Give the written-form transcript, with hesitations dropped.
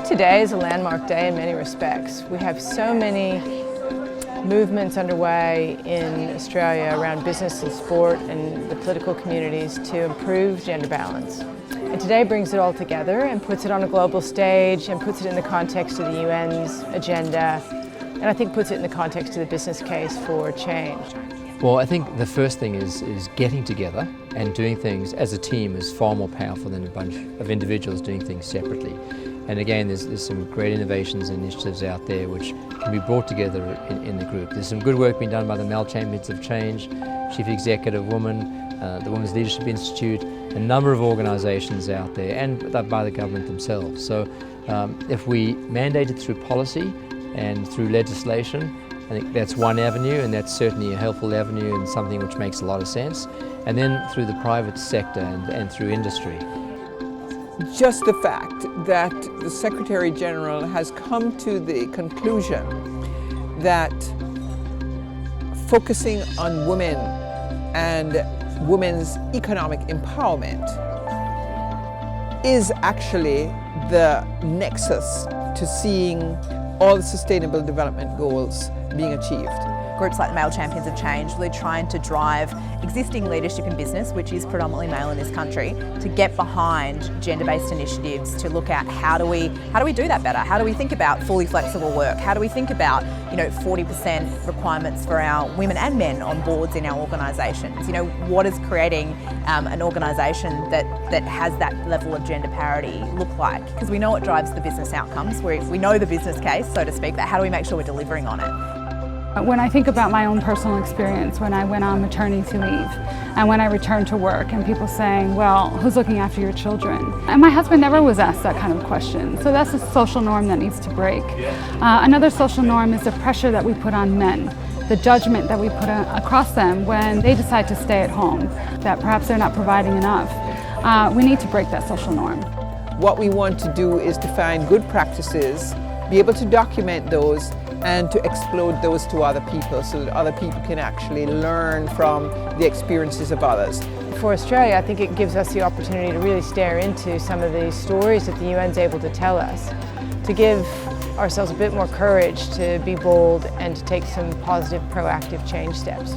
think today is a landmark day in many respects. We have so many movements underway in Australia around business and sport and the political communities to improve gender balance. And today brings it all together and puts it on a global stage and puts it in the context of the UN's agenda, and I think puts it in the context of the business case for change. Well, I think the first thing is getting together and doing things as a team is far more powerful than a bunch of individuals doing things separately. And again, there's some great innovations and initiatives out there which can be brought together in the group. There's some good work being done by the Male Champions of Change, Chief Executive Woman, the Women's Leadership Institute, a number of organisations out there, and by the government themselves. So if we mandate it through policy and through legislation, I think that's one avenue, and that's certainly a helpful avenue and something which makes a lot of sense. And then through the private sector and through industry. Just the fact that the Secretary General has come to the conclusion that focusing on women and women's economic empowerment is actually the nexus to seeing all the Sustainable Development Goals being achieved. Groups like the Male Champions of Change really trying to drive existing leadership in business, which is predominantly male in this country, to get behind gender-based initiatives to look at how do we do that better? How do we think about fully flexible work? How do we think about 40% requirements for our women and men on boards in our organisations? What is creating an organisation that has that level of gender parity look like? Because we know it drives the business outcomes. We know the business case, so to speak, but how do we make sure we're delivering on it? When I think about my own personal experience when I went on maternity leave and when I returned to work and people saying, well, who's looking after your children? And my husband never was asked that kind of question. So that's a social norm that needs to break. Another social norm is the pressure that we put on men, the judgment that we put across them when they decide to stay at home, that perhaps they're not providing enough. We need to break that social norm. What we want to do is to find good practices, be able to document those, and to explode those to other people so that other people can actually learn from the experiences of others. For Australia, I think it gives us the opportunity to really stare into some of these stories that the UN's able to tell us, to give ourselves a bit more courage to be bold and to take some positive, proactive change steps.